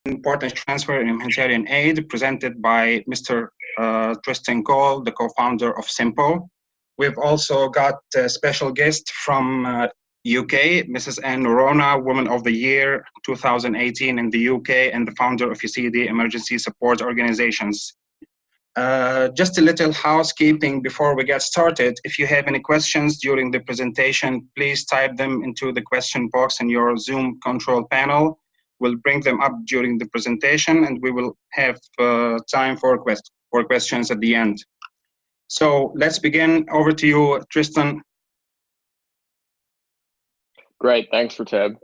Important Transfer in Humanitarian Aid, presented by Mr. Tristan Cole, the co-founder of Sempo. We've also got a special guest from UK, Mrs. Anne Norona, Woman of the Year 2018 in the UK, and the founder of UCD Emergency Support Organizations. Just a little housekeeping before we get started. If you have any questions during the presentation, please type them into the question box in your Zoom control panel. We'll bring them up during the presentation, and we will have time for questions at the end. So let's begin. Over to you, Tristan. Great, thanks, Rateb.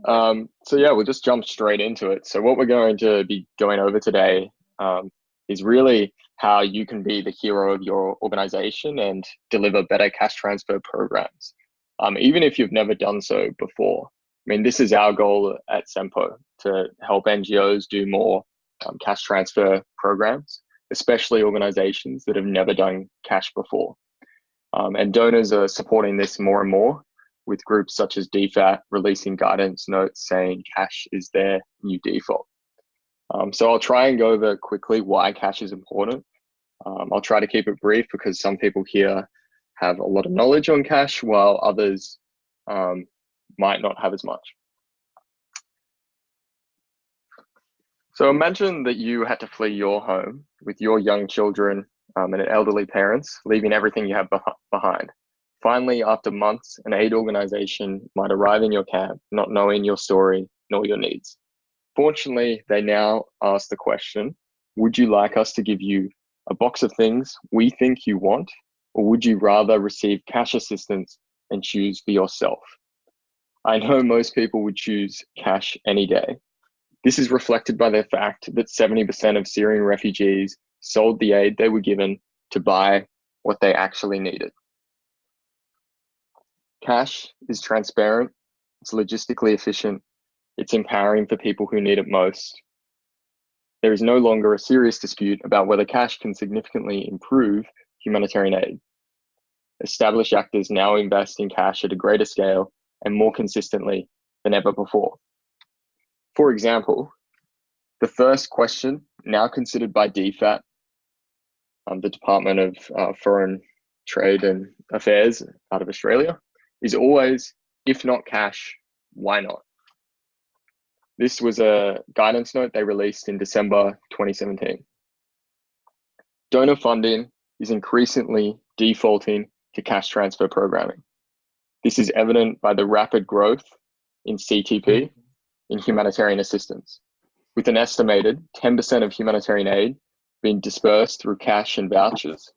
So yeah, we'll just jump straight into it. So what we're going to be going over today is really how you can be the hero of your organization and deliver better cash transfer programs, even if you've never done so before. I mean, this is our goal at Sempo, to help NGOs do more cash transfer programs, especially organizations that have never done cash before. And donors are supporting this more and more, with groups such as DFAT releasing guidance notes saying cash is their new default. So I'll try and go over quickly why cash is important. I'll try to keep it brief because some people here have a lot of knowledge on cash, while others might not have as much. So imagine that you had to flee your home with your young children and elderly parents, leaving everything you have behind. Finally, after months, an aid organization might arrive in your camp, not knowing your story nor your needs. Fortunately, they now ask the question, would you like us to give you a box of things we think you want, or would you rather receive cash assistance and choose for yourself? I know most people would choose cash any day. This is reflected by the fact that 70% of Syrian refugees sold the aid they were given to buy what they actually needed. Cash is transparent, it's logistically efficient, it's empowering for people who need it most. There is no longer a serious dispute about whether cash can significantly improve humanitarian aid. Established actors now invest in cash at a greater scale and more consistently than ever before. For example, the first question now considered by DFAT, the Department of Foreign Trade and Affairs out of Australia, is always, if not cash, why not? This was a guidance note they released in December 2017. Donor funding is increasingly defaulting to cash transfer programming. This is evident by the rapid growth in CTP, in humanitarian assistance, with an estimated 10% of humanitarian aid being dispersed through cash and vouchers,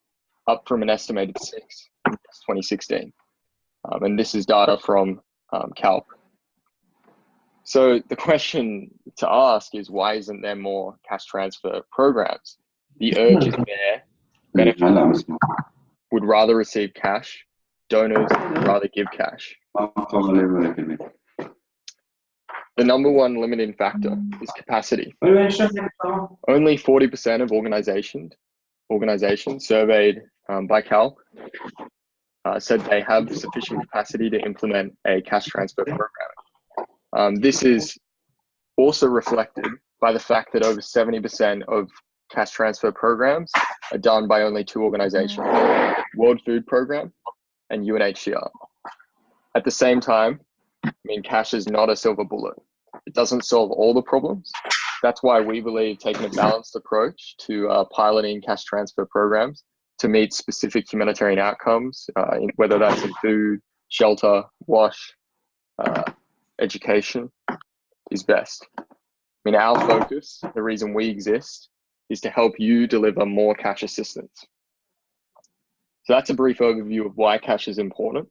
up from an estimated 6% in 2016. And this is data from CALP. So the question to ask is, why isn't there more cash transfer programs? The urge is there. Benefactors would rather receive cash. Donors would rather give cash. The number one limiting factor is capacity. Only 40% of organizations surveyed by CALP said they have sufficient capacity to implement a cash transfer program. This is also reflected by the fact that over 70% of cash transfer programs are done by only two organizations, World Food Programme and UNHCR. At the same time, I mean, cash is not a silver bullet. It doesn't solve all the problems. That's why we believe taking a balanced approach to piloting cash transfer programs to meet specific humanitarian outcomes, whether that's in food, shelter, wash, education, is best. I mean, our focus, the reason we exist, is to help you deliver more cash assistance. So that's a brief overview of why cash is important.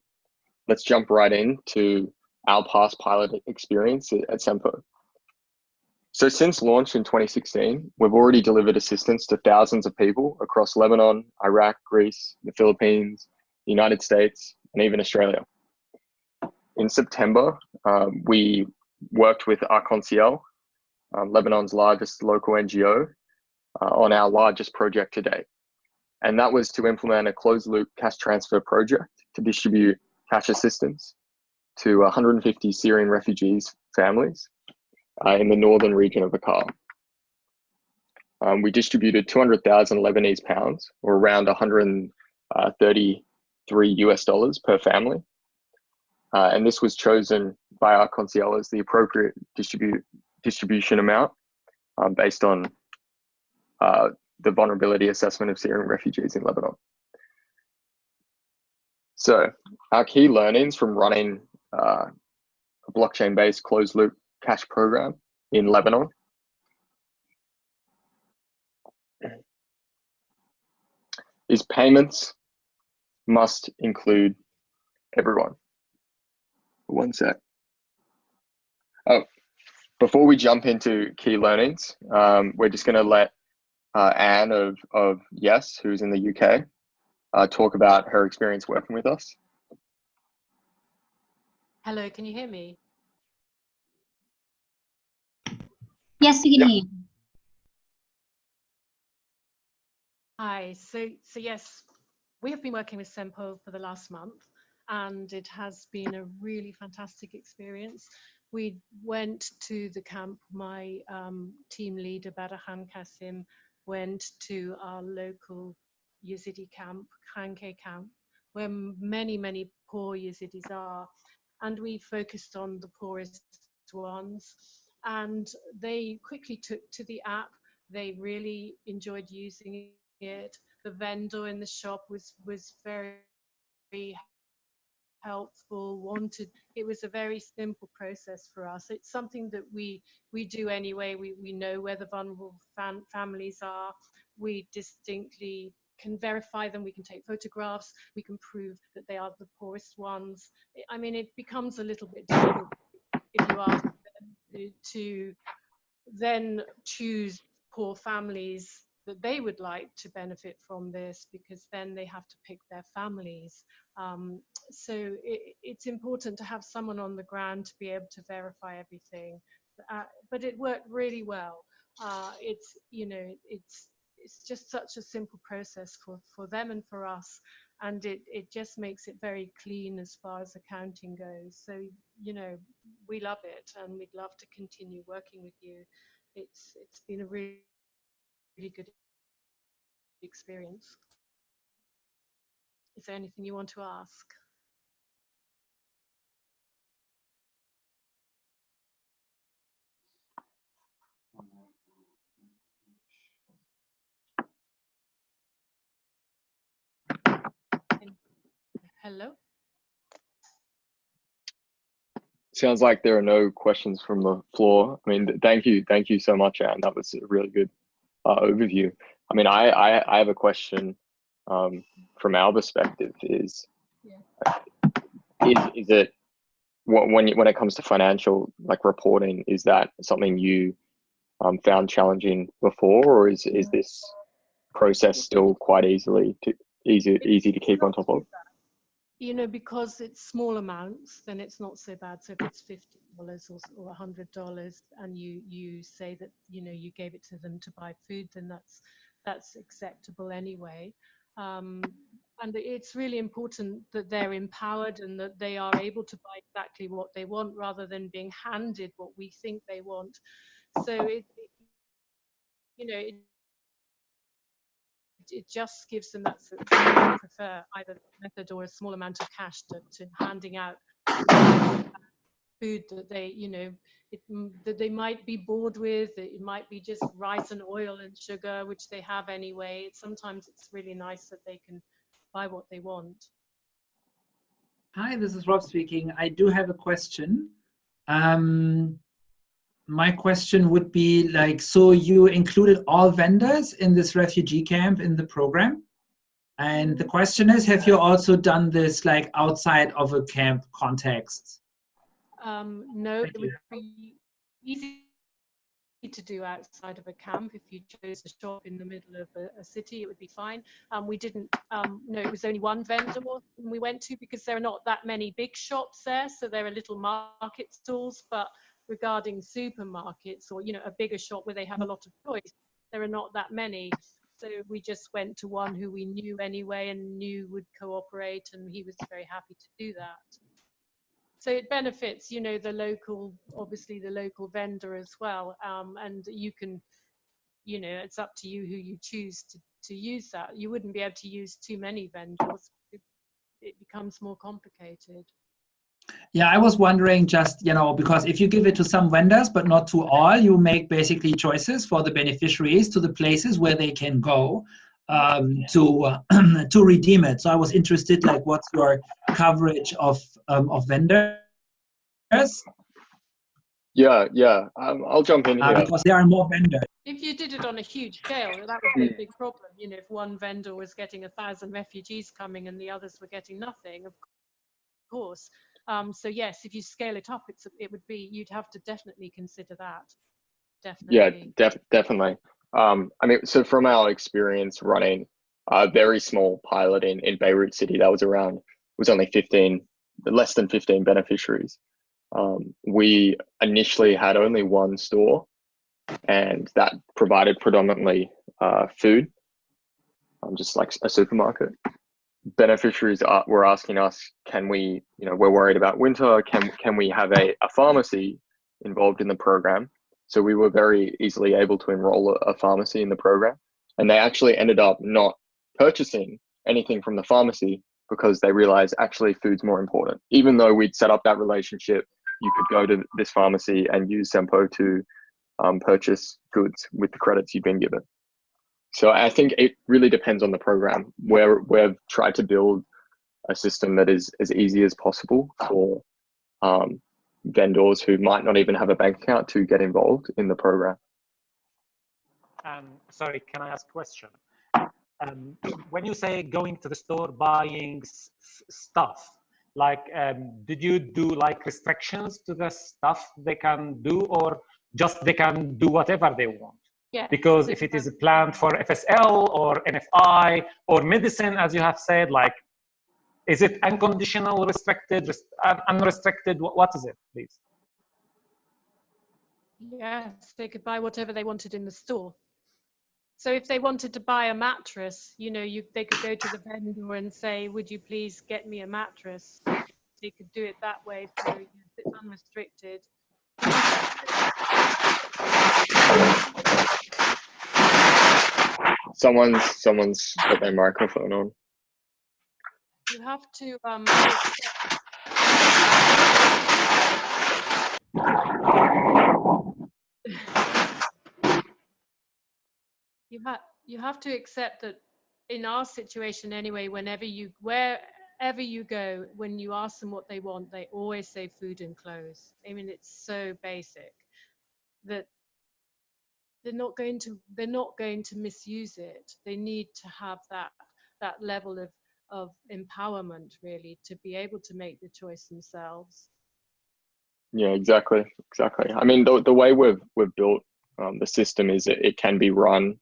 Let's jump right into our past pilot experience at Sempo. So since launch in 2016, we've already delivered assistance to thousands of people across Lebanon, Iraq, Greece, the Philippines, the United States, and even Australia. In September, we worked with Arc-en-Ciel, Lebanon's largest local NGO, on our largest project to date. And that was to implement a closed loop cash transfer project to distribute cash assistance to 150 Syrian refugees' families in the northern region of Akkar. We distributed 200,000 Lebanese pounds, or around 133 US dollars per family. And this was chosen by our conseil as the appropriate distribution amount based on the vulnerability assessment of Syrian refugees in Lebanon. So our key learnings from running a blockchain-based closed-loop cash program in Lebanon is payments must include everyone. One sec. Oh, before we jump into key learnings, we're just going to let Anne of Yes, who's in the UK, talk about her experience working with us. Hello, can you hear me? Yes, we can hear you. Hi, so yes, we have been working with Sempo for the last month, and it has been a really fantastic experience. We went to the camp, my team leader, Badahan Kasim, went to our local Yazidi camp, Khanke camp, where many poor Yazidis are, and we focused on the poorest ones, and they quickly took to the app. They really enjoyed using it. The vendor in the shop was very helpful, it was a very simple process for us. It's something that we do anyway. We know where the vulnerable families are. We distinctly can verify them. We can take photographs. We can prove that they are the poorest ones. I mean, it becomes a little bit difficult if you ask them to then choose poor families that they would like to benefit from this, because then they have to pick their families. So it's important to have someone on the ground to be able to verify everything. But it worked really well. It's, you know, it's just such a simple process for them and for us. And it just makes it very clean as far as accounting goes. So, you know, we love it, and we'd love to continue working with you. It's been a really good experience. Is there anything you want to ask? Hello? Sounds like there are no questions from the floor. I mean, thank you so much, Anne. That was a really good overview. I mean, I have a question from our perspective. Is it when it comes to financial reporting, is that something you found challenging before, or is this process still quite easy to keep on top of? You know, because it's small amounts, then it's not so bad. So if it's $50 or $100, and you say that, you know, you gave it to them to buy food, then that's acceptable anyway. And it's really important that they're empowered and that they are able to buy exactly what they want, rather than being handed what we think they want. So you know, it just gives them that sort of, they prefer either method or a small amount of cash to handing out food that they, you know, that they might be bored with. It might be just rice and oil and sugar, which they have anyway. Sometimes it's really nice that they can buy what they want. Hi, this is Rob speaking. I do have a question. My question would be so you included all vendors in this refugee camp in the program? And the question is, have you also done this outside of a camp context? No, it would be easy to do outside of a camp. If you chose a shop in the middle of a city, it would be fine. We didn't, no, it was only one vendor we went to, because there are not that many big shops there, so there are little market stalls. But regarding supermarkets, or, you know, a bigger shop where they have a lot of choice, there are not that many. So we just went to one who we knew anyway and knew would cooperate, and he was very happy to do that. So it benefits, you know, the local, obviously the local vendor as well. And you can, you know, it's up to you who you choose to use that. You wouldn't be able to use too many vendors. It becomes more complicated. Yeah, I was wondering just, you know, because if you give it to some vendors, but not to all, you make basically choices for the beneficiaries to the places where they can go to redeem it. So I was interested, like, what's your coverage of vendors? Yeah, yeah. I'll jump in here. Because there are more vendors. If you did it on a huge scale, that would be a big problem. You know, if one vendor was getting 1,000 refugees coming and the others were getting nothing, of course. So yes, if you scale it up, it would be, you'd have to definitely consider that. Definitely. Yeah, definitely. I mean, so from our experience running a very small pilot in Beirut City, that was only 15, less than 15 beneficiaries. We initially had only one store, and that provided predominantly food, just like a supermarket. Beneficiaries were asking us, can we, you know, we're worried about winter, can we have a pharmacy involved in the program? So we were very easily able to enroll a pharmacy in the program, and they actually ended up not purchasing anything from the pharmacy because they realized actually food's more important. Even though we'd set up that relationship, you could go to this pharmacy and use Sempo to purchase goods with the credits you've been given. So I think it really depends on the program. We've tried to build a system that is as easy as possible for vendors who might not even have a bank account to get involved in the program. Sorry, can I ask a question? When you say going to the store buying stuff, like did you do like restrictions to the stuff they can do, or just they can do whatever they want? Yeah. Because if it is planned for FSL or NFI or medicine, as you have said, like, is it unconditional, restricted, unrestricted? What is it, please? Yes, they could buy whatever they wanted in the store. So if they wanted to buy a mattress, you know, they could go to the vendor and say, would you please get me a mattress? They could do it that way. So yes, it's unrestricted. Someone's got their microphone on. You have to you have to accept that in our situation anyway, wherever you go, when you ask them what they want, they always say food and clothes. I mean, it's so basic that they're not going to misuse it. They need to have that level of empowerment, really, to be able to make the choice themselves. Yeah, exactly. I mean, the way we've built the system is it can be run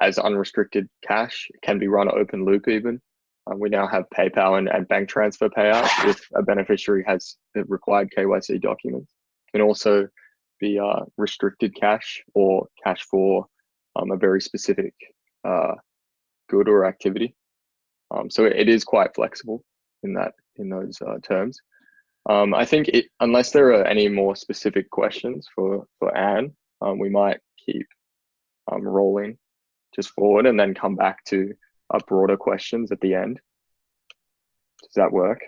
as unrestricted cash. It can be run open loop even. We now have PayPal and bank transfer payouts if a beneficiary has the required KYC documents. It can also be restricted cash or cash for a very specific good or activity. So it is quite flexible in those terms. I think unless there are any more specific questions for Anne, we might keep rolling just forward and then come back to broader questions at the end. Does that work?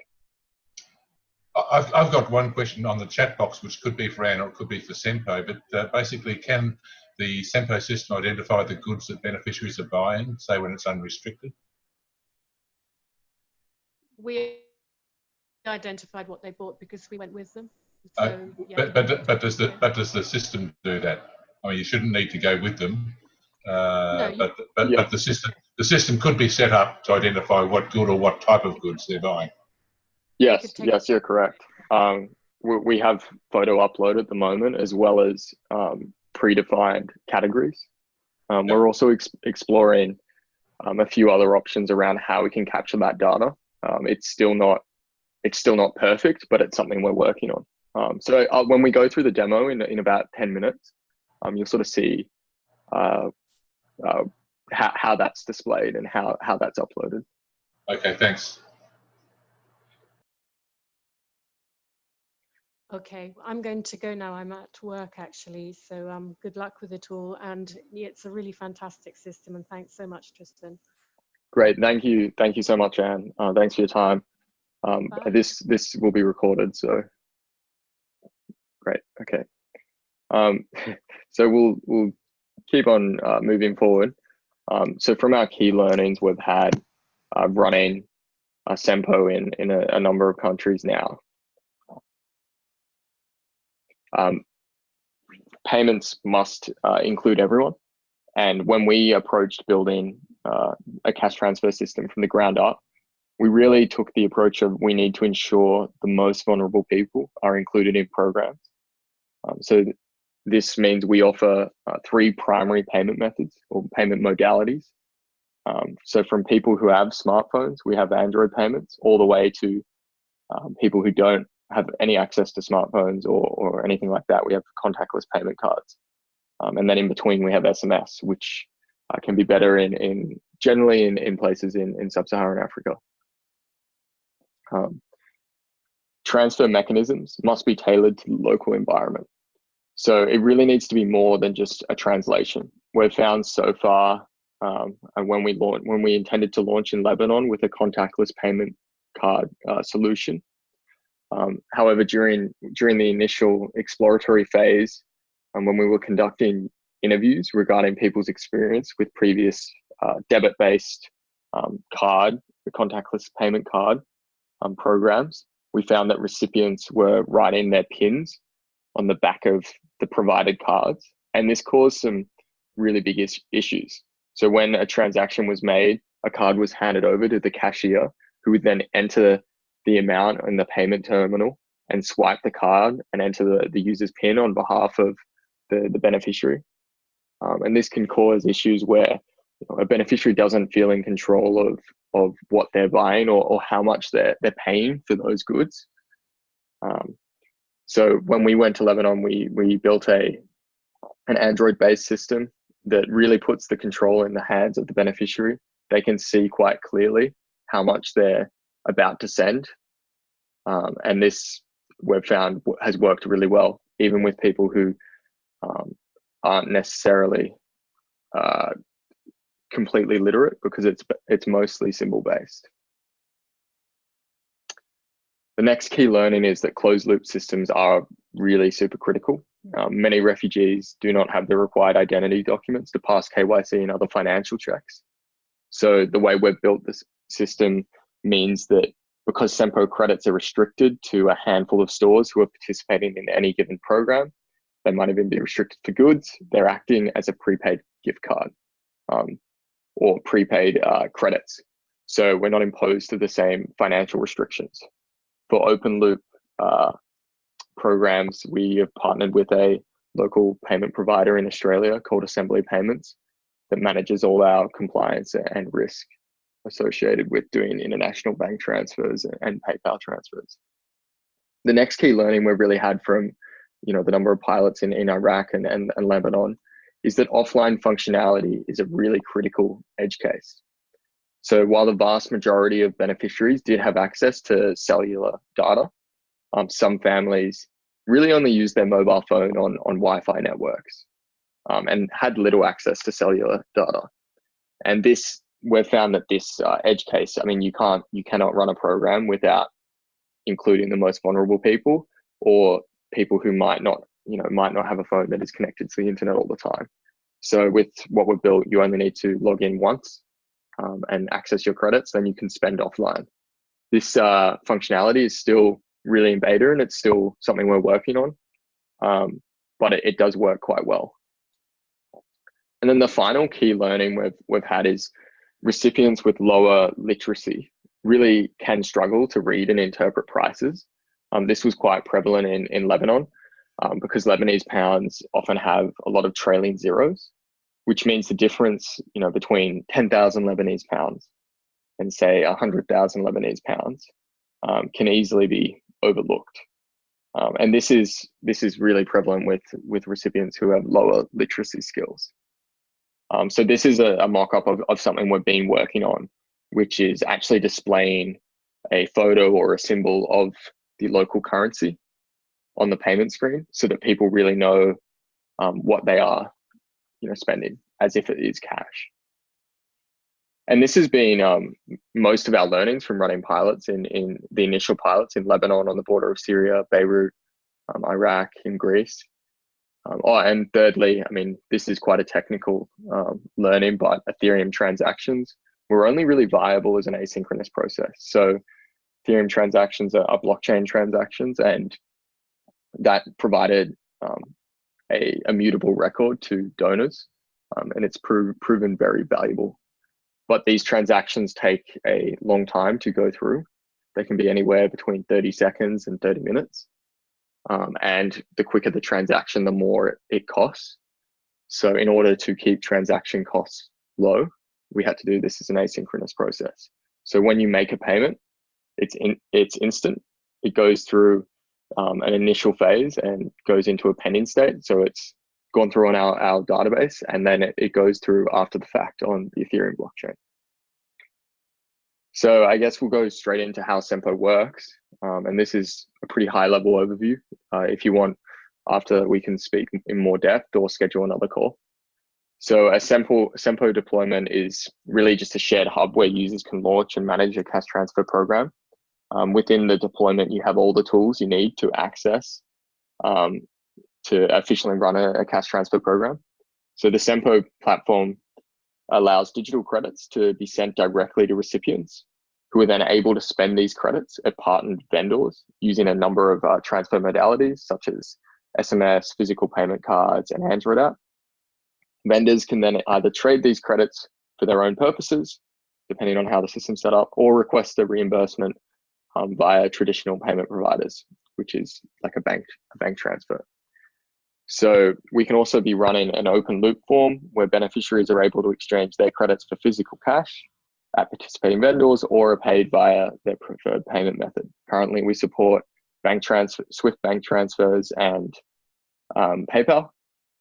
I've got one question on the chat box, which could be for Anne or it could be for Sempo, but basically, can the Sempo system identify the goods that beneficiaries are buying, say when it's unrestricted? We identified what they bought because we went with them. So, yeah. But does the system do that? I mean, you shouldn't need to go with them, No, but the system could be set up to identify what good or what type of goods they're buying. Yes, you're correct. We have photo upload at the moment, as well as predefined categories. We're also exploring a few other options around how we can capture that data. It's still not perfect, but it's something we're working on. So when we go through the demo in about 10 minutes, you'll sort of see how that's displayed and how that's uploaded. Okay, thanks. Okay, I'm going to go now. I'm at work actually, so good luck with it all. And it's a really fantastic system. And thanks so much, Tristan. Great, thank you so much, Anne. Thanks for your time. This will be recorded, so great. Okay, so we'll keep on moving forward. So from our key learnings we've had running Sempo in a number of countries now. Payments must include everyone. And when we approached building a cash transfer system from the ground up, we really took the approach of we need to ensure the most vulnerable people are included in programs. So this means we offer 3 primary payment methods or payment modalities. So from people who have smartphones, we have Android payments, all the way to people who don't have any access to smartphones or anything like that. We have contactless payment cards. And then in between we have SMS, which can be better generally in places in sub-Saharan Africa. Transfer mechanisms must be tailored to the local environment. So it really needs to be more than just a translation. We've found so far, and when we intended to launch in Lebanon with a contactless payment card solution. However, during the initial exploratory phase, when we were conducting interviews regarding people's experience with previous debit-based the contactless payment card programs, we found that recipients were writing their PINs on the back of the provided cards, and this caused some really big issues. So when a transaction was made, a card was handed over to the cashier, who would then enter the amount in the payment terminal and swipe the card and enter the user's PIN on behalf of the beneficiary. And this can cause issues where a beneficiary doesn't feel in control of what they're buying or how much they're paying for those goods. So when we went to Lebanon, we built an Android-based system that really puts the control in the hands of the beneficiary. They can see quite clearly how much they're about to send. And this, we've found, has worked really well, even with people who aren't necessarily completely literate, because it's mostly symbol-based. The next key learning is that closed-loop systems are really super critical. Many refugees do not have the required identity documents to pass KYC and other financial checks. So the way we've built this system means that because Sempo credits are restricted to a handful of stores who are participating in any given program, they might even be restricted for goods, they're acting as a prepaid gift card or prepaid credits. So we're not imposed to the same financial restrictions. For open loop programs, we have partnered with a local payment provider in Australia called Assembly Payments that manages all our compliance and risk associated with doing international bank transfers and PayPal transfers. The next key learning we've really had from the number of pilots in Iraq and Lebanon is that offline functionality is a really critical edge case. So while the vast majority of beneficiaries did have access to cellular data, some families really only used their mobile phone on Wi-Fi networks and had little access to cellular data. And we've found that this edge case, I mean, you cannot run a program without including the most vulnerable people or people who might not have a phone that is connected to the internet all the time. So with what we've built, you only need to log in once and access your credits, then you can spend offline. This functionality is still really in beta and it's still something we're working on, but it does work quite well. And then the final key learning we've had is recipients with lower literacy really can struggle to read and interpret prices. This was quite prevalent in Lebanon because Lebanese pounds often have a lot of trailing zeros, which means the difference between 10,000 Lebanese pounds and say 100,000 Lebanese pounds can easily be overlooked. And this is really prevalent with recipients who have lower literacy skills. So this is a mock-up of something we've been working on, which is actually displaying a photo or a symbol of the local currency. on the payment screen so that people really know what they are, spending as if it is cash. And this has been most of our learnings from running pilots in the initial pilots in Lebanon on the border of Syria, Beirut, Iraq, and Greece. And thirdly, I mean, this is quite a technical learning, but Ethereum transactions were only really viable as an asynchronous process. So Ethereum transactions are blockchain transactions, and that provided a immutable record to donors, and it's proven very valuable. But these transactions take a long time to go through. They can be anywhere between 30 seconds and 30 minutes. And the quicker the transaction, the more it costs. So in order to keep transaction costs low, we had to do this as an asynchronous process. So when you make a payment, it's instant. It goes through an initial phase and goes into a pending state. So it's gone through on our database, and then it goes through after the fact on the Ethereum blockchain. So I guess we'll go straight into how Sempo works. And this is a pretty high level overview. If you want, after we can speak in more depth or schedule another call. So a Sempo deployment is really just a shared hub where users can launch and manage a cash transfer program. Within the deployment, you have all the tools you need to access to efficiently run a cash transfer program. So the Sempo platform allows digital credits to be sent directly to recipients, who are then able to spend these credits at partnered vendors using a number of transfer modalities such as SMS, physical payment cards, and Android app. Vendors can then either trade these credits for their own purposes, depending on how the system's set up, or request a reimbursement via traditional payment providers, which is like a bank transfer. So we can also be running an open loop form where beneficiaries are able to exchange their credits for physical cash at participating vendors or are paid via their preferred payment method. Currently, we support Swift bank transfers and PayPal.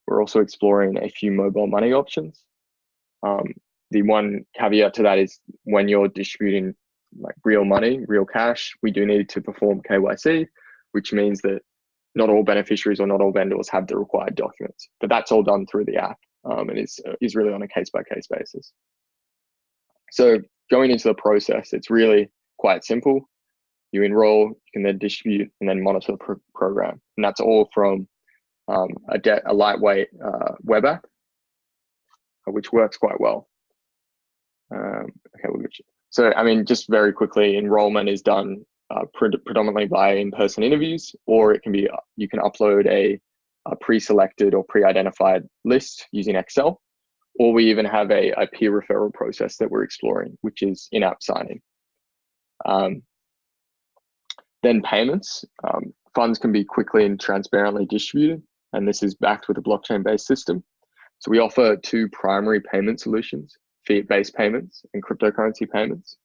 We're also exploring a few mobile money options. The one caveat to that is when you're distributing like real money, real cash, we do need to perform KYC, which means that not all beneficiaries or not all vendors have the required documents, but that's all done through the app, and is really on a case-by-case basis. So going into the process, it's really quite simple. You enroll, you can then distribute and then monitor the program, and that's all from a lightweight web app, which works quite well. So I mean, just very quickly, enrollment is done predominantly by in-person interviews, or it can be you can upload a pre-selected or pre-identified list using Excel, or we even have a peer referral process that we're exploring, which is in-app signing. Then payments, funds can be quickly and transparently distributed, and this is backed with a blockchain-based system. So we offer two primary payment solutions: fiat-based payments and cryptocurrency payments.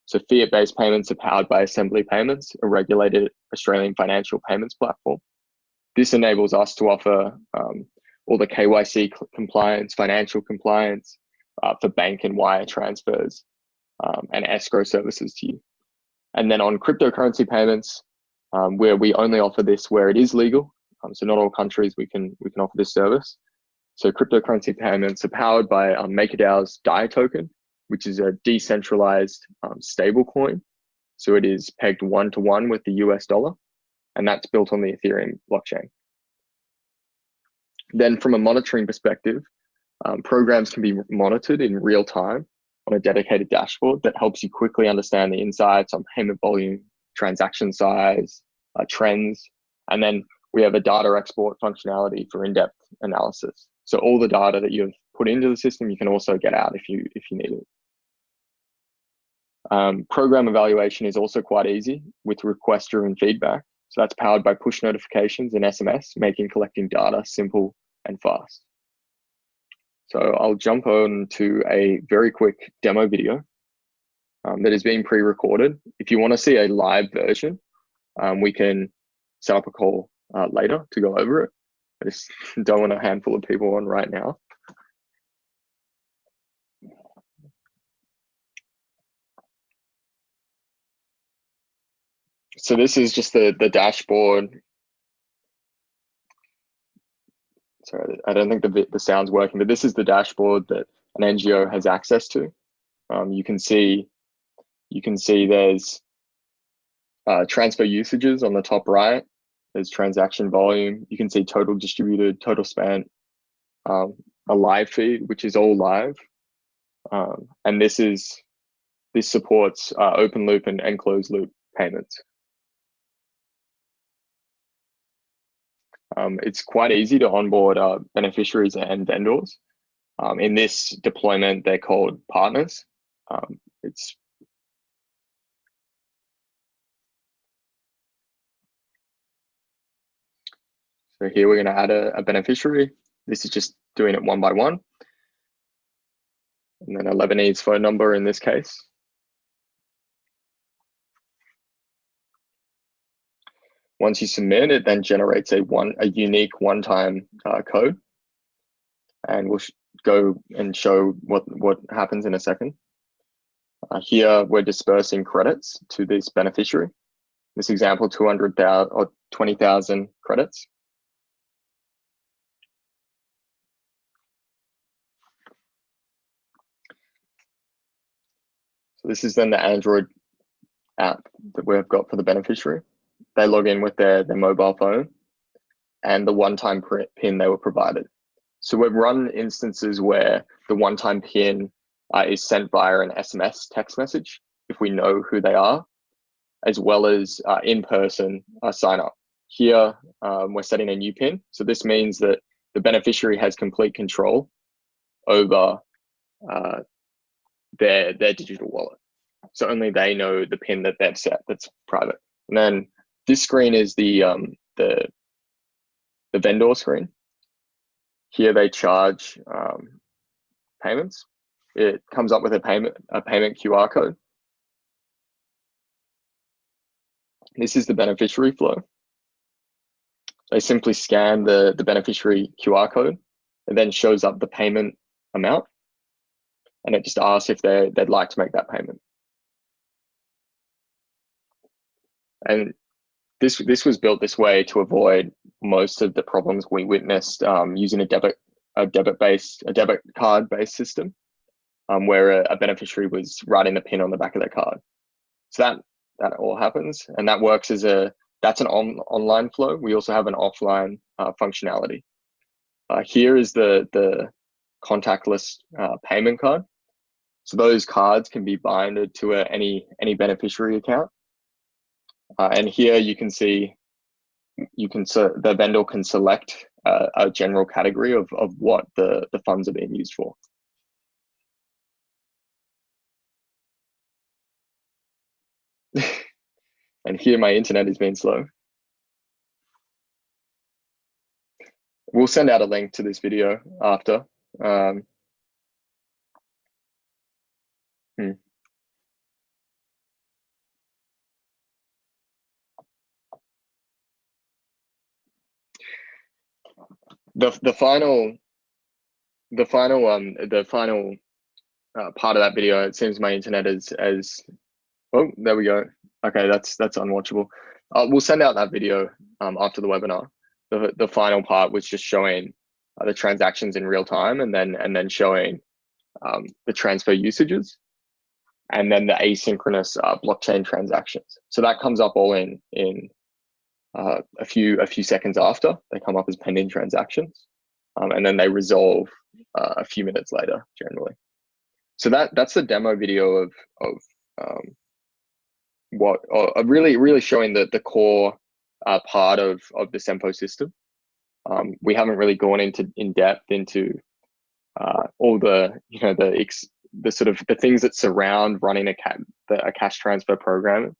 So fiat-based payments are powered by Assembly Payments, a regulated Australian financial payments platform. This enables us to offer all the KYC compliance, financial compliance for bank and wire transfers and escrow services to you. And then on cryptocurrency payments, where we only offer this where it is legal. So not all countries we can offer this service. So cryptocurrency payments are powered by MakerDAO's DAI token, which is a decentralized stable coin. So it is pegged 1-to-1 with the US dollar, and that's built on the Ethereum blockchain. Then from a monitoring perspective, programs can be monitored in real time on a dedicated dashboard that helps you quickly understand the insights on payment volume, transaction size, trends, and then we have a data export functionality for in-depth analysis. So all the data that you've put into the system, you can also get out if you need it. Program evaluation is also quite easy with request-driven feedback. So that's powered by push notifications and SMS, making collecting data simple and fast. So I'll jump on to a very quick demo video that is being pre-recorded. If you want to see a live version, we can set up a call later to go over it. I just don't want a handful of people on right now. So this is just the dashboard sorry, I don't think the sound's working, but this is the dashboard that an NGO has access to. You can see there's transfer usages on the top right. There's transaction volume. You can see total distributed, total spent, a live feed, which is all live. And this supports open loop and closed loop payments. It's quite easy to onboard beneficiaries and vendors. In this deployment, they're called partners. So here we're going to add a beneficiary. This is just doing it one by one. And then a Lebanese phone number in this case. Once you submit, it then generates a unique one-time code. And we'll go and show what happens in a second. Here we're dispersing credits to this beneficiary. This example, 200,000 or 20,000 credits. So this is then the Android app that we've got for the beneficiary. They log in with their mobile phone and the one-time PIN they were provided. So we've run instances where the one-time PIN is sent via an SMS text message if we know who they are, as well as in-person sign up. Here, we're setting a new PIN. So this means that the beneficiary has complete control over their digital wallet. So only they know the PIN that they've set that's private. And then this screen is the vendor screen. Here they charge payments. It comes up with a payment QR code. This is the beneficiary flow. They simply scan the beneficiary QR code. It then shows up the payment amount, and it just asks if they'd like to make that payment. And this was built this way to avoid most of the problems we witnessed using a debit card based system, where a beneficiary was writing the PIN on the back of their card. So that all happens, and that works as that's an online flow. We also have an offline functionality. Here is the contactless payment card. So those cards can be binded to any beneficiary account. And here you can see the vendor can select a general category of what the funds are being used for. And here my internet is being slow. We'll send out a link to this video after. The final part of that video, it seems my internet is oh, there we go. Okay, that's unwatchable. We'll send out that video after the webinar. The final part was just showing the transactions in real time, and then showing the transfer usages, and then the asynchronous blockchain transactions. So that comes up all in a few seconds after. They come up as pending transactions, and then they resolve a few minutes later generally. So that's the demo video of really showing the core part of the Sempo system. We haven't really gone in depth into all the sort of the things that surround running a cash transfer program.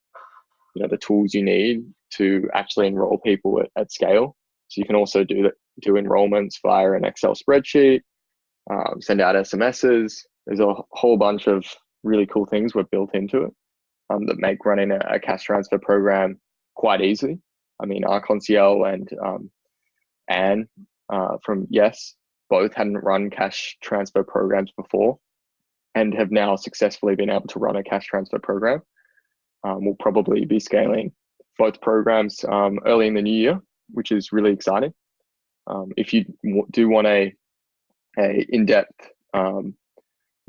The tools you need to actually enroll people at scale. So you can also do enrollments via an Excel spreadsheet, send out SMSs. There's a whole bunch of really cool things we've built into it that make running a cash transfer program quite easy. I mean, our concierge and Anne from Yes both hadn't run cash transfer programs before and have now successfully been able to run a cash transfer program. We'll probably be scaling both programs early in the new year, which is really exciting. If you do want a in-depth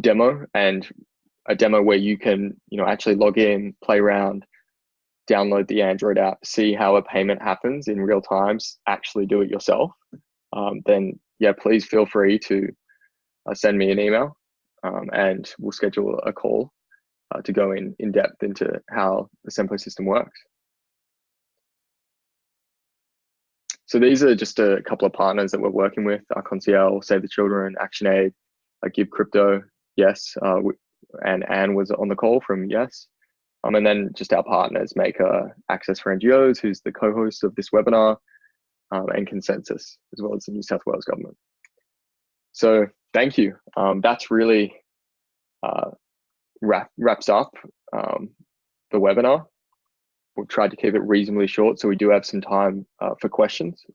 demo, and a demo where you can actually log in, play around, download the Android app, see how a payment happens in real time, actually do it yourself, then yeah, please feel free to send me an email, and we'll schedule a call to go in depth into how the Sempo system works. So these are just a couple of partners that we're working with: Concierge, Save the Children, ActionAid, Give Crypto, Yes, and Anne was on the call from Yes. And then just our partners, Maker, Access4NGOs, who's the co-host of this webinar, and Consensus, as well as the New South Wales government. So thank you. That's really wraps up the webinar. We've tried to keep it reasonably short, so we do have some time for questions.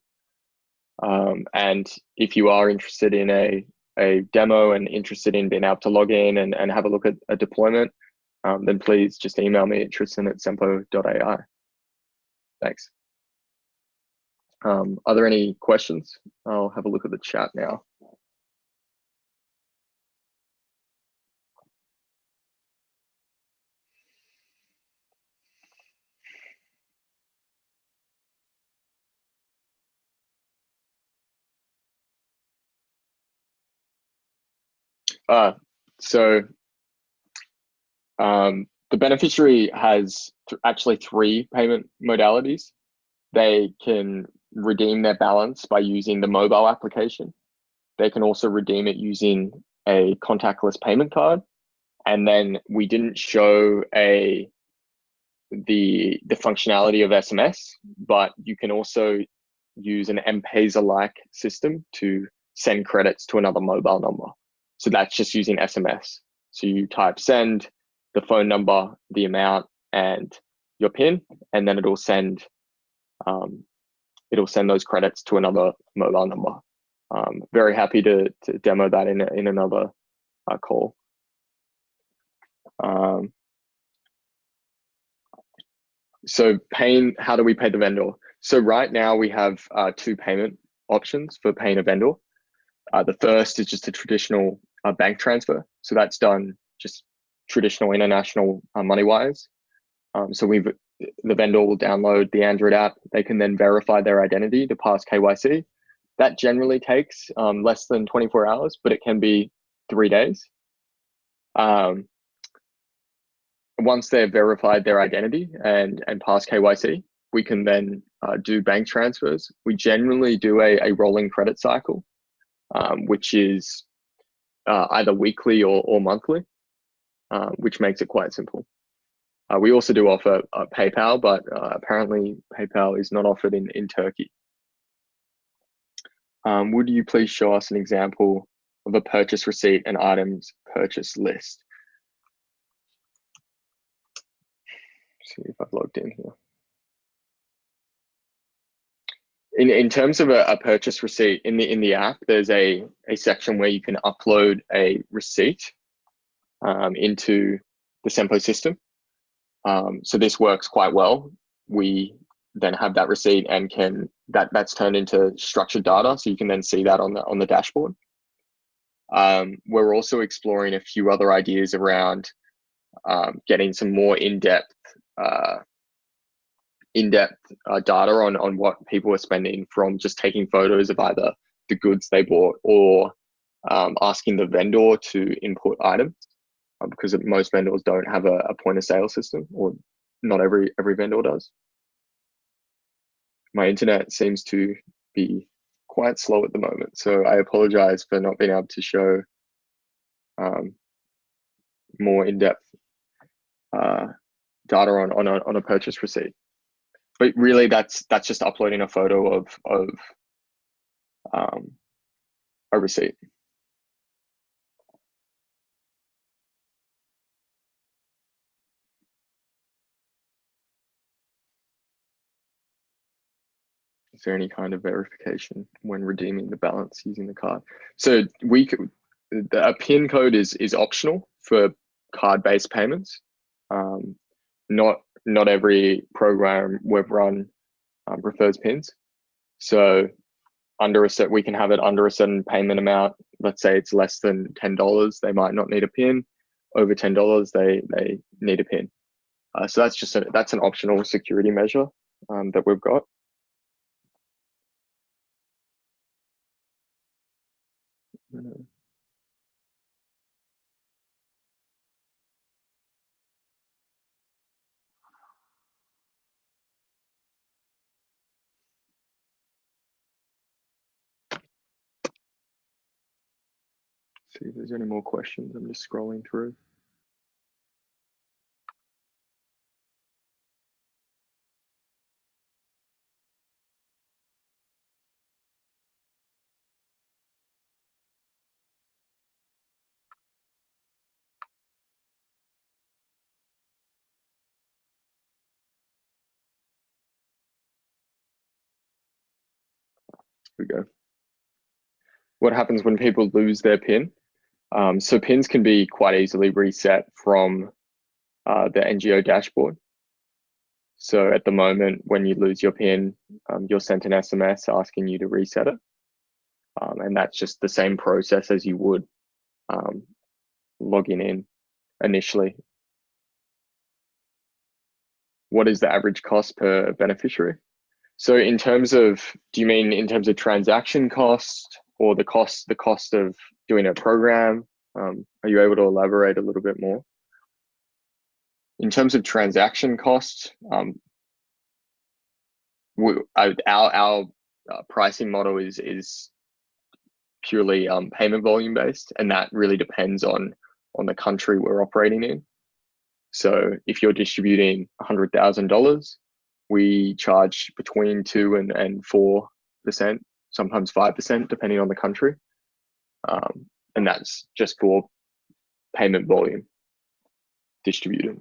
And if you are interested in a demo and interested in being able to log in and have a look at a deployment, then please just email me at tristan@sempo.ai. Thanks. Are there any questions? I'll have a look at the chat now. So the beneficiary has actually 3 payment modalities. They can redeem their balance by using the mobile application. They can also redeem it using a contactless payment card. And then we didn't show the functionality of SMS, but you can also use an M-Pesa-like system to send credits to another mobile number. So that's just using SMS. So you type send, the phone number, the amount, and your PIN, and then it'll send those credits to another mobile number. Very happy to demo that in another call. So how do we pay the vendor? So right now we have 2 payment options for paying a vendor. The first is just a traditional bank transfer. So that's done just traditional international money wires. So the vendor will download the Android app. They can then verify their identity to pass KYC. That generally takes less than 24 hours, but it can be 3 days. Once they've verified their identity and pass KYC, we can then do bank transfers. We generally do a rolling credit cycle, which is either weekly or monthly, which makes it quite simple. We also do offer PayPal, but apparently PayPal is not offered in Turkey. Would you please show us an example of a purchase receipt and items purchase list? See if I've logged in here. In terms of a purchase receipt in the app, there's a section where you can upload a receipt into the Sempo system. So this works quite well. We then have that receipt and that's turned into structured data, so you can then see that on the dashboard. We're also exploring a few other ideas around getting some more in-depth data on what people are spending, from just taking photos of either the goods they bought or asking the vendor to input items, because most vendors don't have a point of sale system, or not every vendor does. My internet seems to be quite slow at the moment, so I apologize for not being able to show more in-depth data on a purchase receipt. But really, that's just uploading a photo of a receipt. Is there any kind of verification when redeeming the balance using the card? So a PIN code is optional for card-based payments. Not every program we've run prefers PINs. So under a set, we can have it under a certain payment amount. Let's say it's less than $10, they might not need a PIN. Over $10, they need a PIN. So that's just that's an optional security measure that we've got. See if there's any more questions. I'm just scrolling through. Here we go. What happens when people lose their PIN? So PINs can be quite easily reset from the NGO dashboard. So at the moment, when you lose your PIN, you're sent an SMS asking you to reset it. And that's just the same process as you would logging in initially. What is the average cost per beneficiary? So in terms of, do you mean in terms of transaction cost or the cost of doing a program? Are you able to elaborate a little bit more? In terms of transaction cost, our pricing model is purely payment volume based, and that really depends on the country we're operating in. So if you're distributing $100,000, we charge between 2 and 4%, sometimes 5%, depending on the country. And that's just for payment volume distributed.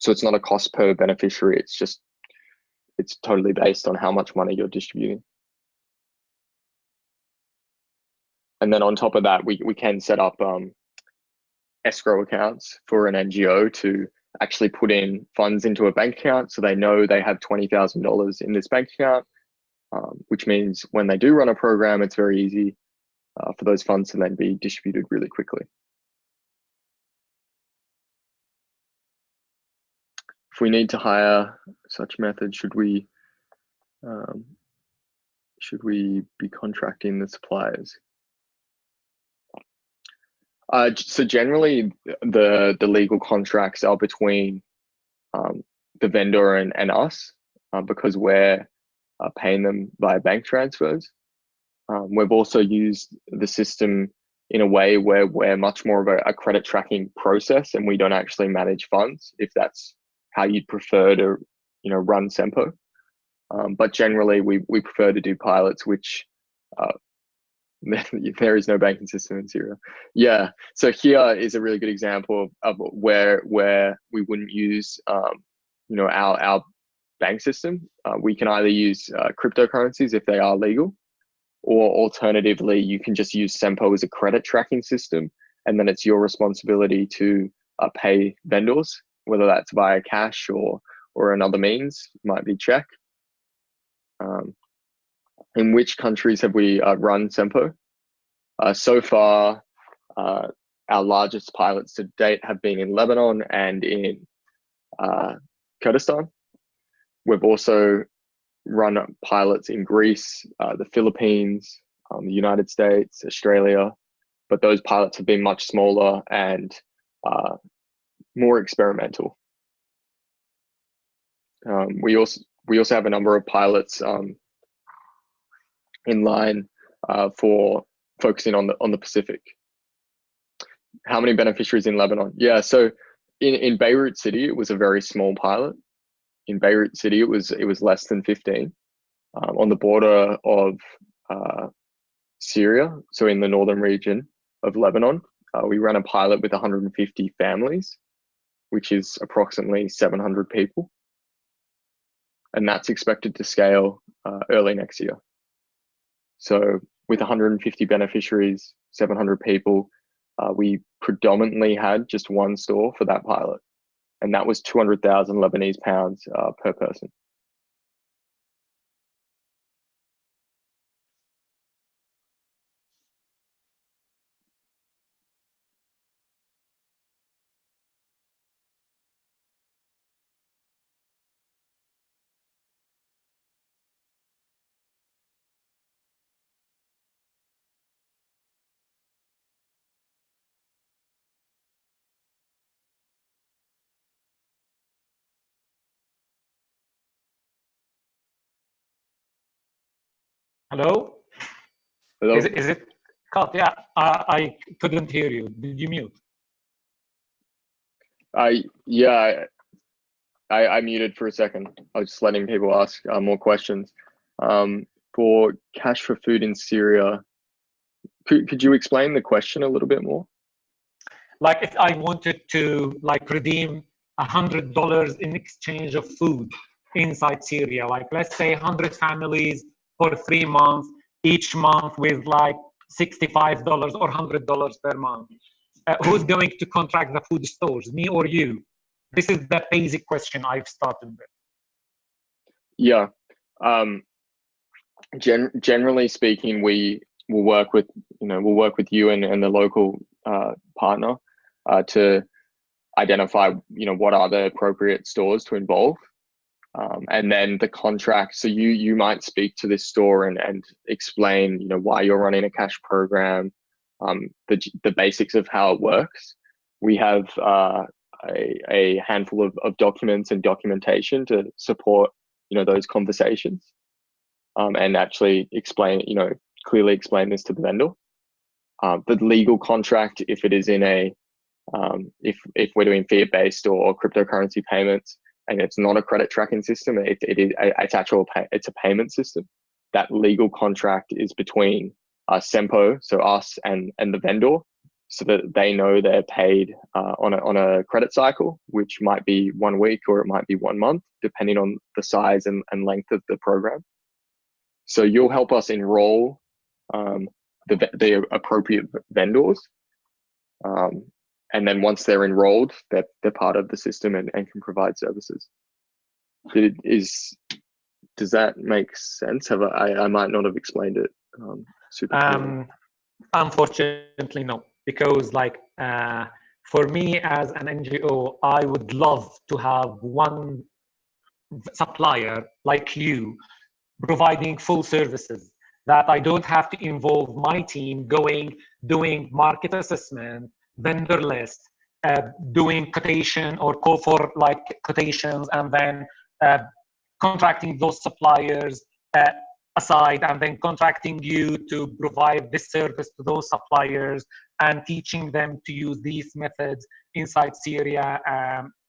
So it's not a cost per beneficiary, it's totally based on how much money you're distributing. And then on top of that, we can set up escrow accounts for an NGO to actually put in funds into a bank account, so they know they have $20,000 in this bank account, which means when they do run a program, it's very easy for those funds to then be distributed really quickly. If we need to hire such method, should we be contracting the suppliers? So generally, the legal contracts are between the vendor and us, because we're paying them via bank transfers. We've also used the system in a way where we're much more of a credit tracking process, and we don't actually manage funds, if that's how you'd prefer to run Sempo. But generally, we prefer to do pilots, which there is no banking system in Syria. Yeah, so here is a really good example of where we wouldn't use our bank system. We can either use cryptocurrencies if they are legal, or alternatively, you can just use Sempo as a credit tracking system, and then it's your responsibility to pay vendors, whether that's via cash or another means, might be check. In which countries have we run Sempo? So far, our largest pilots to date have been in Lebanon and in Kurdistan. We've also run pilots in Greece, the Philippines, the United States, Australia, but those pilots have been much smaller and more experimental. We also have a number of pilots in line for focusing on the Pacific. How many beneficiaries in Lebanon? Yeah, so in Beirut City, it was a very small pilot. In Beirut City, it was less than 15. On the border of Syria, so in the northern region of Lebanon, we ran a pilot with 150 families, which is approximately 700 people. And that's expected to scale early next year. So with 150 beneficiaries, 700 people, we predominantly had just one store for that pilot. And that was 200,000 Lebanese pounds per person. Hello? Hello? Is it cut? Yeah, I couldn't hear you. Did you mute? Yeah, I muted for a second. I was just letting people ask more questions. For cash for food in Syria, could you explain the question a little bit more? Like if I wanted to like redeem $100 in exchange of food inside Syria, like let's say 100 families for 3 months, each month with like $65 or $100 per month. Who's going to contract the food stores, me or you? This is the basic question I've started with. Yeah. Generally speaking, we will work with you and the local partner to identify what are the appropriate stores to involve, and then the contract. So you might speak to this store and explain why you're running a cash program, the basics of how it works. We have a handful of documents and documentation to support those conversations, and actually clearly explain this to the vendor. The legal contract, if it is in a if we're doing fiat-based or cryptocurrency payments, and it's not a credit tracking system, it's a payment system. That legal contract is between Sempo, so us, and the vendor, so that they know they're paid on a credit cycle, which might be 1 week or it might be 1 month, depending on the size and length of the program. So you'll help us enroll the appropriate vendors. And then once they're enrolled, they're part of the system and can provide services. Does that make sense? I might not have explained it super clearly. Unfortunately, no, because like for me as an NGO, I would love to have one supplier like you providing full services, that I don't have to involve my team doing market assessment, vendor list, doing quotation or call for like quotations, and then contracting those suppliers aside, and then contracting you to provide this service to those suppliers and teaching them to use these methods inside Syria.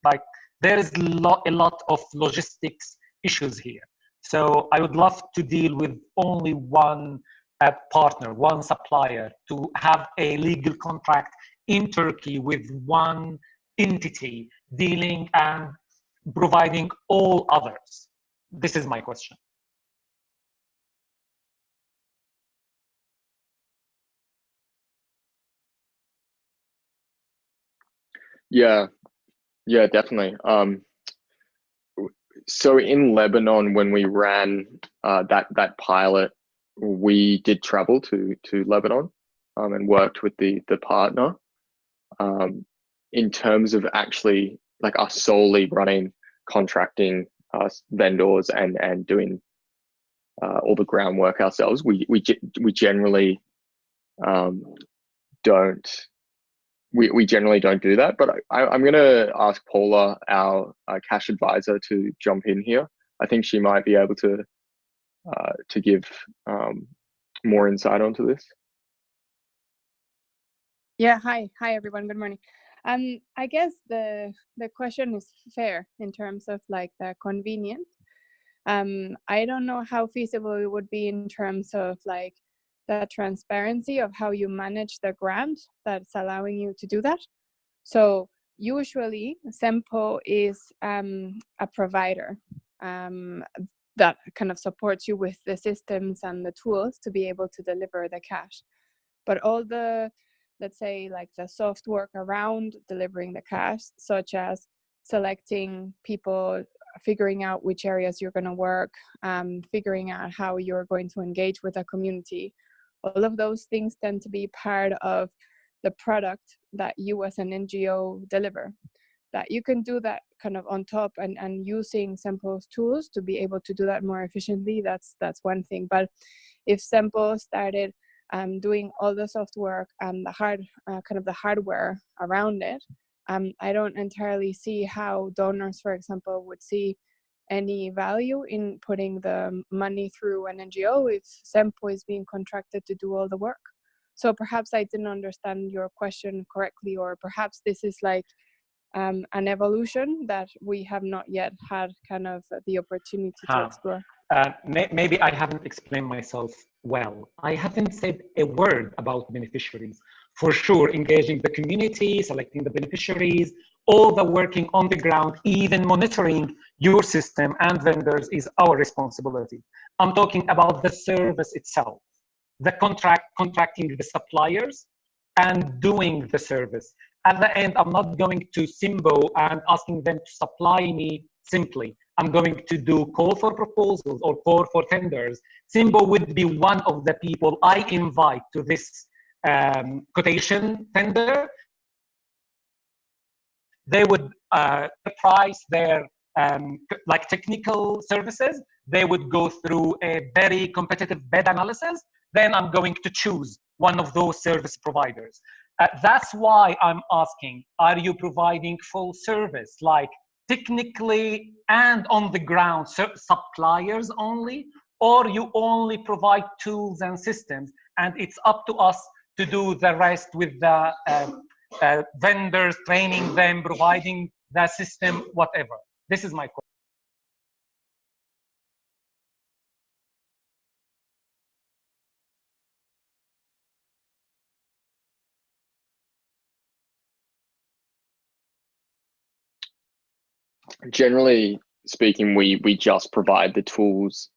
Like there is a lot of logistics issues here. So I would love to deal with only one partner, one supplier, to have a legal contract in Turkey with one entity dealing and providing all others. This is my question. Yeah, definitely. So in Lebanon, when we ran that pilot, we did travel to Lebanon and worked with the partner. In terms of actually like us solely running, contracting vendors and doing all the groundwork ourselves, we generally don't. We generally don't do that, but I'm going to ask Paula, our cash advisor, to jump in here. I think she might be able to give more insight onto this. Yeah, hi everyone. Good morning. I guess the question is fair in terms of like the convenience. I don't know how feasible it would be in terms of like the transparency of how you manage the grant that's allowing you to do that. So usually Sempo is a provider that kind of supports you with the systems and the tools to be able to deliver the cash. But all the, let's say, like the soft work around delivering the cash, such as selecting people, figuring out which areas you're going to work, figuring out how you're going to engage with a community, all of those things tend to be part of the product that you as an NGO deliver. That you can do that kind of on top and using Sempo's tools to be able to do that more efficiently, that's one thing. But if Sempo started doing all the soft work and the hardware around it, I don't entirely see how donors, for example, would see any value in putting the money through an NGO if Sempo is being contracted to do all the work? So perhaps I didn't understand your question correctly, or perhaps this is like an evolution that we have not yet had kind of the opportunity to explore. Maybe I haven't explained myself well. I haven't said a word about beneficiaries. For sure, engaging the community, selecting the beneficiaries, all the working on the ground, even monitoring your system and vendors is our responsibility. I'm talking about the service itself, the contracting the suppliers and doing the service. At the end, I'm not going to Sempo and asking them to supply me simply. I'm going to do call for proposals or call for tenders. Sempo would be one of the people I invite to this quotation tender. They would price their like technical services. They would go through a very competitive bid analysis. Then I'm going to choose one of those service providers. That's why I'm asking, are you providing full service, like technically and on the ground suppliers only, or you only provide tools and systems and it's up to us to do the rest with the vendors, training them, providing the system, whatever? This is my question. Generally speaking, we just provide the tools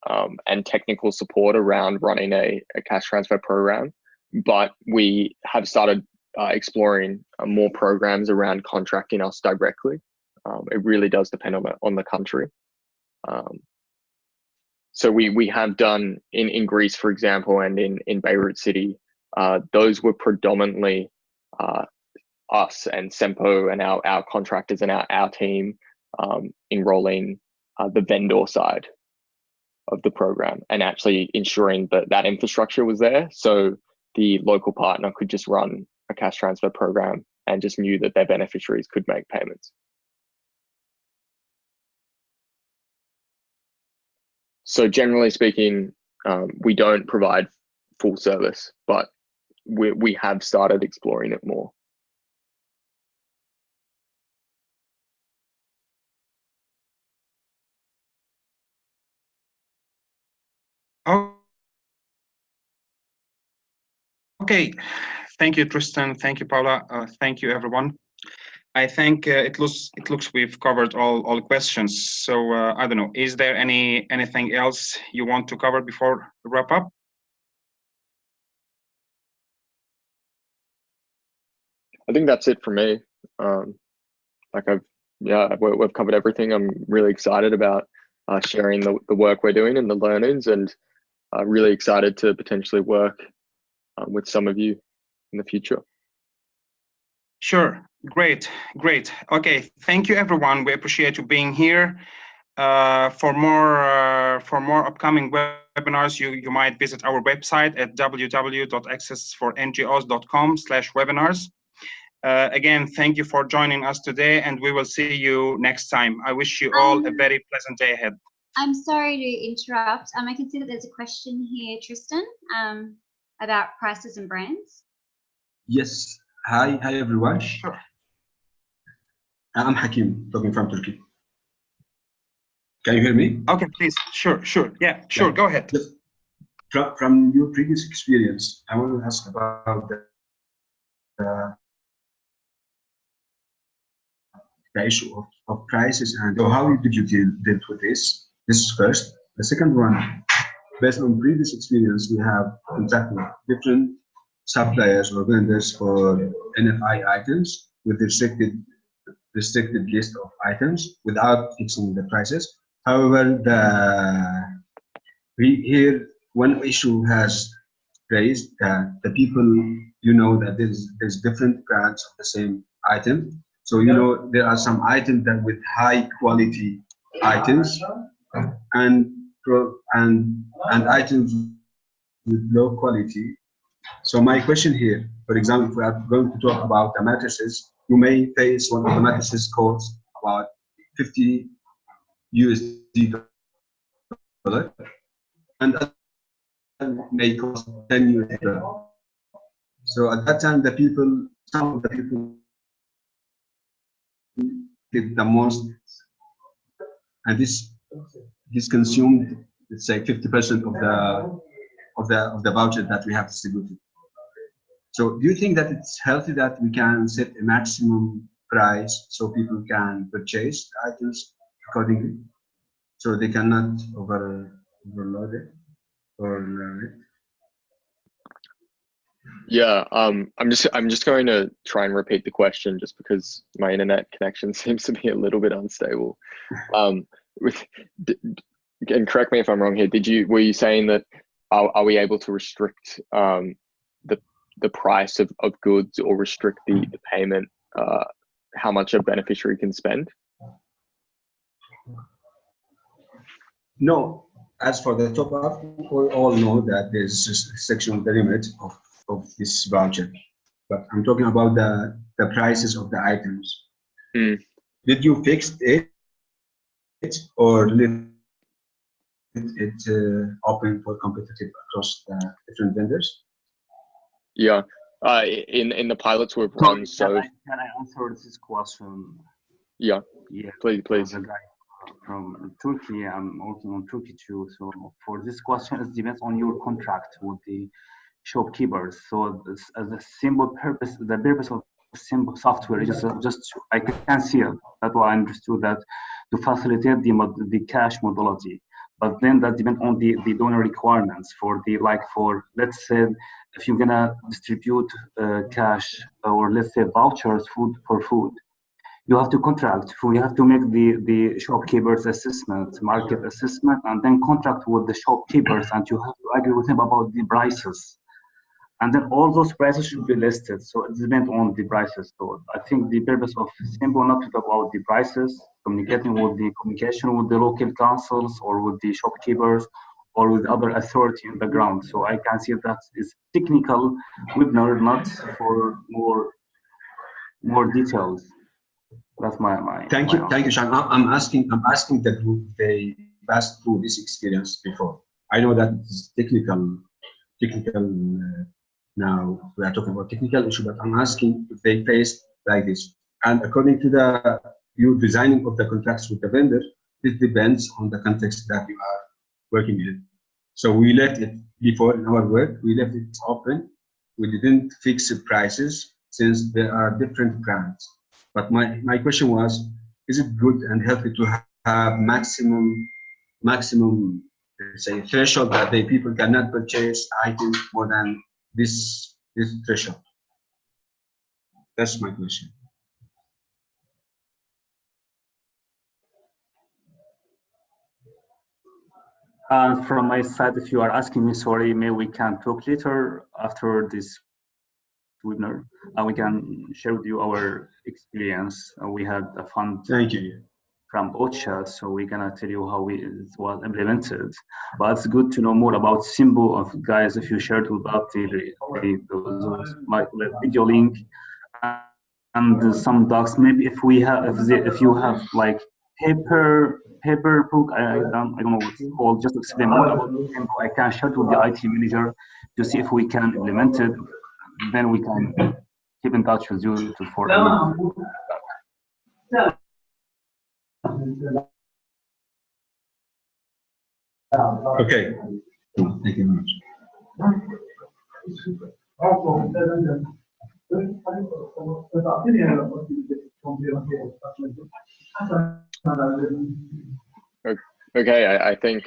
and technical support around running a cash transfer program, but we have started exploring more programs around contracting us directly. It really does depend on the country. So we have done in Greece, for example, and in Beirut City, those were predominantly us and Sempo and our contractors and our team enrolling the vendor side of the program and actually ensuring that that infrastructure was there, so the local partner could just run a cash transfer program and just knew that their beneficiaries could make payments. So generally speaking, we don't provide full service, but we have started exploring it more. Okay, thank you, Tristan. Thank you, Paula. Thank you, everyone. I think it looks we've covered all questions. So I don't know. Is there anything else you want to cover before we wrap up? I think that's it for me. We've covered everything. I'm really excited about sharing the work we're doing and the learnings, and really excited to potentially work with some of you in the future. Sure. Great. Okay. Thank you, everyone. We appreciate you being here. For more upcoming webinars, you might visit our website at www.access4ngos.com/webinars. Again, thank you for joining us today, and we will see you next time. I wish you all a very pleasant day ahead. I'm sorry to interrupt. I can see that there's a question here, Tristan, about prices and brands. Yes. Hi everyone. Sure. I'm Hakim, talking from Turkey. Can you hear me? Okay, please. Sure. Yeah, sure. Go ahead. Just from your previous experience, I want to ask about the issue of prices, and how did you deal with this? This is first. The second one, based on previous experience, we have contacted different suppliers or vendors for NFI items with restricted list of items without fixing the prices. However, here one issue has raised that the people, that there's different brands of the same item. So there are some items that with high quality items and items with low quality. So my question here, for example, if we are going to talk about the mattresses, you may face one of the mattresses costs about 50 USD dollar, and may cost 10 USD. So at that time, some of the people did the most, and this consumed, let's say, 50% of the voucher that we have distributed. So do you think that it's healthy that we can set a maximum price so people can purchase items accordingly, so they cannot overload it or learn it? Yeah, I'm just going to try and repeat the question just because my internet connection seems to be a little bit unstable. And correct me if I'm wrong here. Were you saying that are we able to restrict the price of goods, or restrict the payment, how much a beneficiary can spend? No, as for the top up, we all know that there's a section on the limit of this voucher, but I'm talking about the prices of the items. Did you fix it or let it open for competitive across the different vendors? Yeah, in the pilots we've run. So can I answer this question? Yeah, please. The guy from Turkey, I'm working on Turkey too. So for this question, it depends on your contract with the shopkeepers. So as a simple purpose, the purpose of simple software is just I can see it. That's why I understood that to facilitate the cash modality. But then that depends on the donor requirements for let's say if you're gonna distribute cash, or let's say vouchers, food, you have to contract. You have to make the shopkeepers assessment, market assessment, and then contract with the shopkeepers, and you have to argue with them about the prices. And then all those prices should be listed. So it depends on the prices. So I think the purpose of Sempo not to talk about the prices, communication with the local councils or with the shopkeepers or with other authority on the ground. So I can see that is technical webinar, not for more details. That's my Thank you, Sean. I'm asking the group, they passed through this experience before. I know that it's technical. Now we are talking about technical issue, but I'm asking if they faced like this. And according to your designing of the contracts with the vendor, it depends on the context that you are working in. So we left it before in our work, we left it open. We didn't fix the prices since there are different brands. But my question was, is it good and healthy to have maximum, let's say, threshold that the people cannot purchase items more than this threshold? That's my question. From my side, if you are asking me, sorry, maybe we can talk later after this webinar. We can share with you our experience. We had a fund. Thank you. From OCHA, so we're gonna tell you how it was implemented. But it's good to know more about Sempo. Of guys, if you shared with us my video link and some docs. Maybe if you have like paper book, I don't know what it's called. Just explain more about Sempo. I can share it with the IT manager to see if we can implement it. Then we can keep in touch with you for Okay. Thank you very much. Okay, I think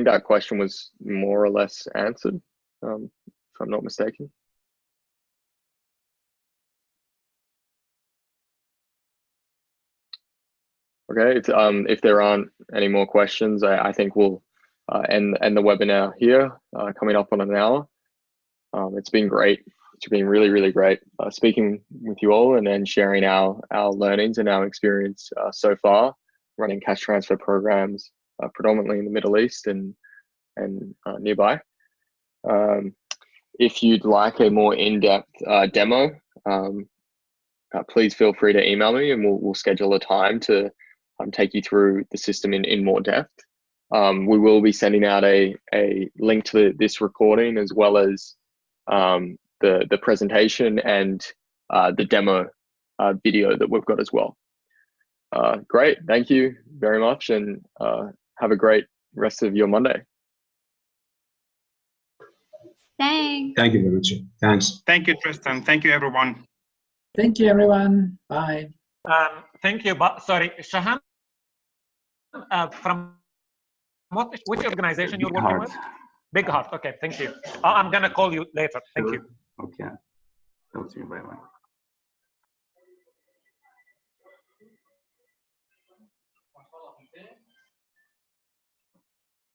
that question was more or less answered, if I'm not mistaken. Okay, if there aren't any more questions, I think we'll end the webinar here, coming up on an hour. It's been great. It's been really, really great speaking with you all and then sharing our learnings and our experience so far running cash transfer programs, predominantly in the Middle East and nearby. If you'd like a more in-depth demo, please feel free to email me and we'll schedule a time to take you through the system in more depth. We will be sending out a link to this recording, as well as the presentation and the demo video that we've got as well. Great, thank you very much, and have a great rest of your Monday. Thanks. Thank you very much. Thanks. Thank you, Tristan. Thank you, everyone. Thank you, everyone. Bye. Thank you, but sorry, Shahan, from which organization you're working with? Big Heart. Okay, thank you. I'm gonna call you later. Thank you. Okay. Talk to you. Bye bye.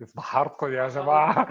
يصبح حاركم يا جماعة.